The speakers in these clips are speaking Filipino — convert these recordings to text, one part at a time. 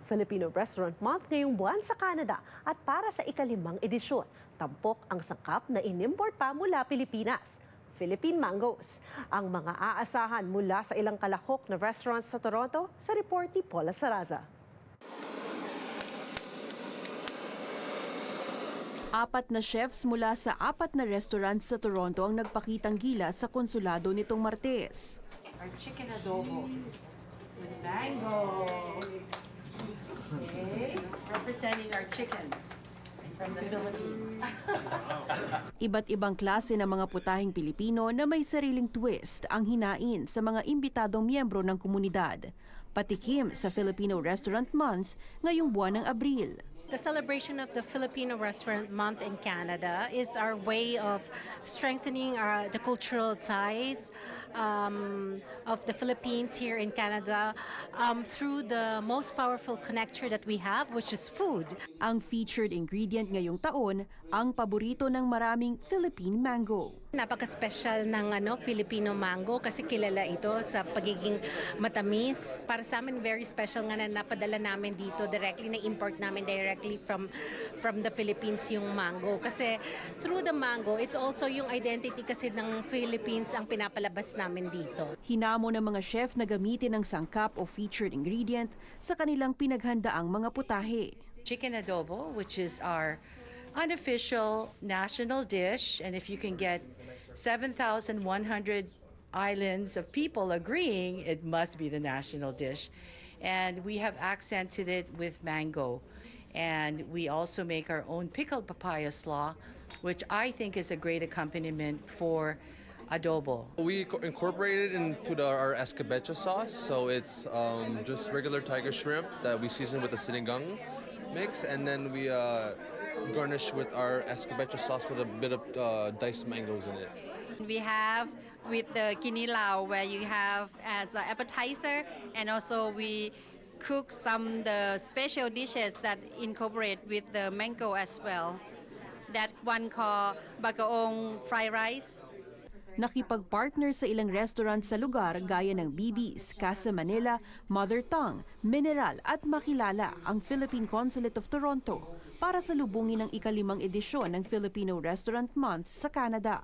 Filipino Restaurant Month ngayong buwan sa Canada at para sa ika-5 edisyon, tampok ang sangkap na inimport pa mula Pilipinas. Philippine Mangoes, ang mga aasahan mula sa ilang kalahok na restaurants sa Toronto, sa report ni Paula Saraza. Apat na chefs mula sa 4 na restaurants sa Toronto ang nagpakitang gilas sa konsulado nitong Martes. Our chicken adobo with mango. Okay, representing our chickens from the Philippines. Iba't ibang klase ng mga putaheng Pilipino na may sariling twist ang hinain sa mga imbitadong miyembro ng komunidad. Patikim sa Filipino Restaurant Month ngayong buwan ng Abril. The celebration of the Filipino Restaurant Month in Canada is our way of strengthening the cultural ties of the Philippines here in Canada through the most powerful connector that we have, which is food. Ang featured ingredient ngayong taon, ang paborito ng maraming Philippine mango. Napaka-special ng Filipino mango kasi kilala ito sa pagiging matamis. Para sa amin, very special nga na napadala namin dito directly, na-import namin directly from the Philippines yung mango. Kasi through the mango, it's also yung identity kasi ng Philippines ang pinapalabas namin dito. Hinamo ng mga chef na gamitin ang sangkap o featured ingredient sa kanilang pinaghandaang mga putahe. Chicken adobo, which is our unofficial national dish, and if you can get 7,100 islands of people agreeing, it must be the national dish. And we have accented it with mango. And we also make our own pickled papaya slaw, which I think is a great accompaniment for adobo. We incorporated into our escabeche sauce, so it's just regular tiger shrimp that we season with the sinigang mix, and then we garnish with our escabeche sauce with a bit of diced mangoes in it. We have with the kinilaw, where you have as an appetizer, and also we cook some the special dishes that incorporate with the mango as well. That one called bagaong fried rice. Nakipag-partner sa ilang restaurant sa lugar gaya ng BB's, Casa Manila, Mother Tongue, Mineral at Makilala ang Philippine Consulate of Toronto para salubungin ang ika-5 edisyon ng Filipino Restaurant Month sa Canada.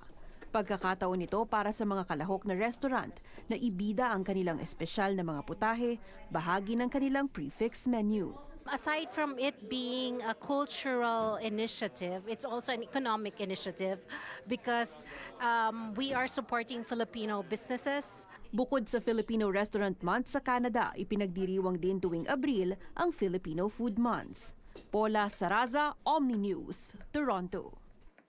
Pagkakataon nito para sa mga kalahok na restaurant na ibida ang kanilang espesyal na mga putahe, bahagi ng kanilang prefix menu. Aside from it being a cultural initiative, it's also an economic initiative because we are supporting Filipino businesses. Bukod sa Filipino Restaurant Month sa Canada, ipinagdiriwang din tuwing Abril ang Filipino Food Month. Paula Saraza, Omni News, Toronto.